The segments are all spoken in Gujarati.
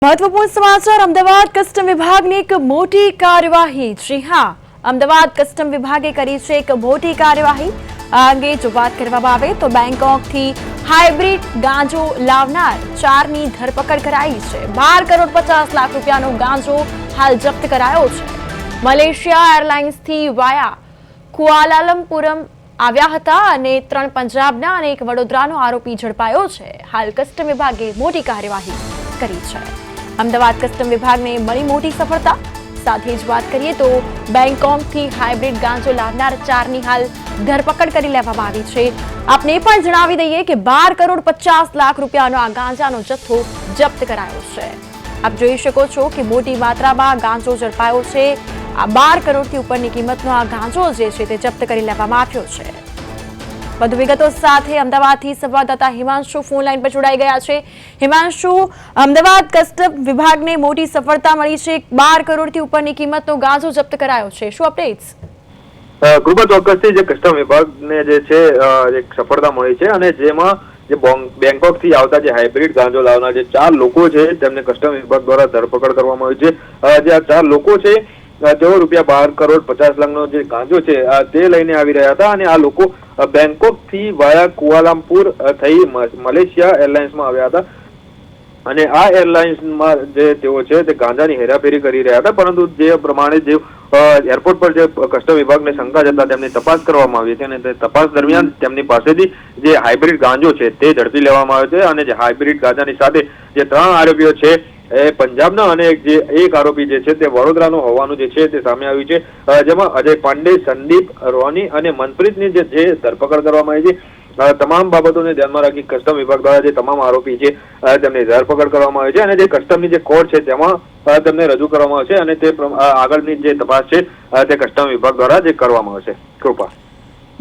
महत्वपूर्ण समाचार अमदावाद कस्टम विभागની એક મોટી કાર્યવાહી। જી હા, અમદાવાદ કસ્ટમ વિભાગે કરી છે એક મોટી કાર્યવાહી। આ અંગે જો વાત કરવામાં આવે તો બેંકોકથી હાઇબ્રિડ ગાંજો લાવનાર 4ની ધરપકડ કરાઈ છે। 12 કરોડ 50 લાખ રૂપિયાનો ગાંજો હાલ જપ્ત કરાયો છે। મલેશિયા એરલાઇન્સથી વાયા કુઆલાલમપુરમ આવ્યા હતા અને 3 પંજાબના અને 1 વડોદરાનો આરોપી ઝડપાયો છે। હાલ કસ્ટમ વિભાગે મોટી કાર્યવાહી કરી છે। અમદાવાદ કસ્ટમ વિભાગને મળી મોટી સફળતા। સાથે જ વાત કરીએ તો બેંકોકથી હાઇબ્રિડ ગાંજો લાવનાર 4ની હાલ ધરપકડ કરી લેવામાં આવી છે। આપને પણ જણાવી દઈએ કે 12 કરોડ 50 લાખ રૂપિયાનો આ ગાંજાનો જથ્થો જપ્ત કરાયો છે। આપ જોઈ શકો છો કે મોટી માત્રામાં ગાંજો ઝડપાયો છે। આ 12 કરોડથી ઉપરની કિંમતનો આ ગાંજો જે છે તે જપ્ત કરી લેવામાં આવ્યો છે। વધુ વિગતો સાથે અમદાવાદથી સંવાદદાતા હિમાંશુ ફોન લાઈન પર જોડાઈ ગયા છે। હિમાંશુ, અમદાવાદ કસ્ટમ વિભાગને મોટી સફળતા મળી છે। 12 કરોડથી ઉપરની કિંમતનો ગાંજો જપ્ત કરાયો છે, શું અપડેટ્સ? ખૂબ જ ચોક્કસથી જે કસ્ટમ વિભાગને જે છે એક સફળતા મળી છે અને જેમાં જે બેંકોકથી આવતા જે હાઇબ્રિડ ગાંજો લાવનાર જે 4 લોકો છે તેમને કસ્ટમ વિભાગ દ્વારા ધરપકડ કરવામાં આવી છે। જે આ 4 લોકો છે તેઓ રૂપિયા 12 કરોડ 50 લાખનો જે ગાંજો છે તે લઈને આવી રહ્યા હતા અને આ લોકો બેંકોકથી વાયા કુઆલાલમપુર થઈ મલેશિયા એરલાઇન્સમાં આવ્યા હતા અને આ એરલાઇન્સમાં જે તેઓ છે તે ગાંજાની હેરાફેરી કરી રહ્યા હતા। પરંતુ જે પ્રમાણે જે એરપોર્ટ પર જે કસ્ટમ વિભાગને શંકા જતા તેમની તપાસ કરવામાં આવી હતી અને તે તપાસ દરમિયાન તેમની પાસેથી જે હાઇબ્રિડ ગાંજો છે તે ઝડપી લેવામાં આવ્યો છે અને જે હાઇબ્રિડ ગાંજાની સાથે જે 3 આરોપીઓ છે એ પંજાબના અને જે એક આરોપી જે છે તે વડોદરાનો હોવાનું જે છે તે સામે આવ્યું છે। જેમાં અજય પાંડે, સંદીપ, રોની અને મનપ્રીતની જે ધરપકડ કરવામાં આવી છે। તમામ બાબતોને ધ્યાનમાં રાખી કસ્ટમ વિભાગ દ્વારા જે તમામ આરોપી છે તેમની ધરપકડ કરવામાં આવી છે અને જે કસ્ટમની જે કોર્ટ છે તેમાં તેમને રજૂ કરવામાં આવશે અને તે આગળની જે તપાસ છે તે કસ્ટમ વિભાગ દ્વારા જે કરવામાં આવશે। કૃપા।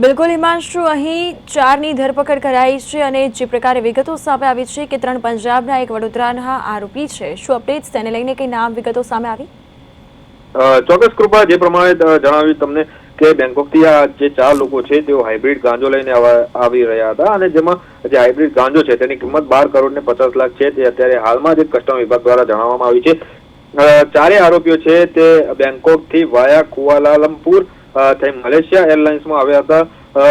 બિલકુલ હિમાંશુ, અહીં 4ની ધરપકડ કરાઈ છે અને જે પ્રકારે વિગતો સામે આવી છે કે 3 પંજાબના 1 વડોદરાના આરોપી છે, શું અપડેટ્સ તેને લઈને કઈ નામ વિગતો સામે આવી? ચોક્કસ કૃપા, જે પ્રમાણે જણાવ્યું તમને કે બેંકોકથી આ જે 4 લોકો છે તેઓ હાઇબ્રિડ ગાંજો લઈને આવી રહ્યા હતા અને જેમાં જે હાઇબ્રિડ ગાંજો છે તેની કિંમત 12 કરોડ ને 50 લાખ છે તે અત્યારે હાલમાં જ કસ્ટમ વિભાગ દ્વારા જણાવવામાં આવી છે। 4 આરોપીઓ છે તે બેંકોકથી વાયા કુઆલાલમપુર થઈ મલેશિયા એરલાઇન્સમાં આવ્યા હતા।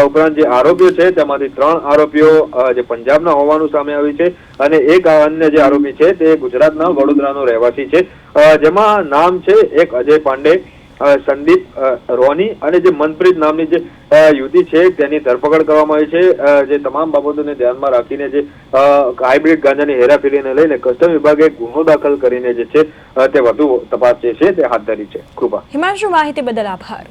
ઉપરાંત જે આરોપીઓ છે તેમાંથી 3 આરોપીઓ જે પંજાબના હોવાનું સામે આવ્યું છે અને એક અન્ય જે આરોપી છે તે ગુજરાતના વડોદરાનો રહેવાસી છે। જેમાં નામ છે એક અજય પાંડે, સંદીપ, રોની અને જે મનપ્રીત નામની જે યુવતી છે તેની ધરપકડ કરવામાં આવી છે। જે તમામ બાબતોને ધ્યાનમાં રાખીને જે હાઇબ્રિડ ગાંજાની હેરાફેરીને લઈને કસ્ટમ વિભાગે ગુનો દાખલ કરીને જે છે તે વધુ તપાસ જે છે તે હાથ ધરી છે। કૃપા। હિમાંશુ, માહિતી બદલ આભાર।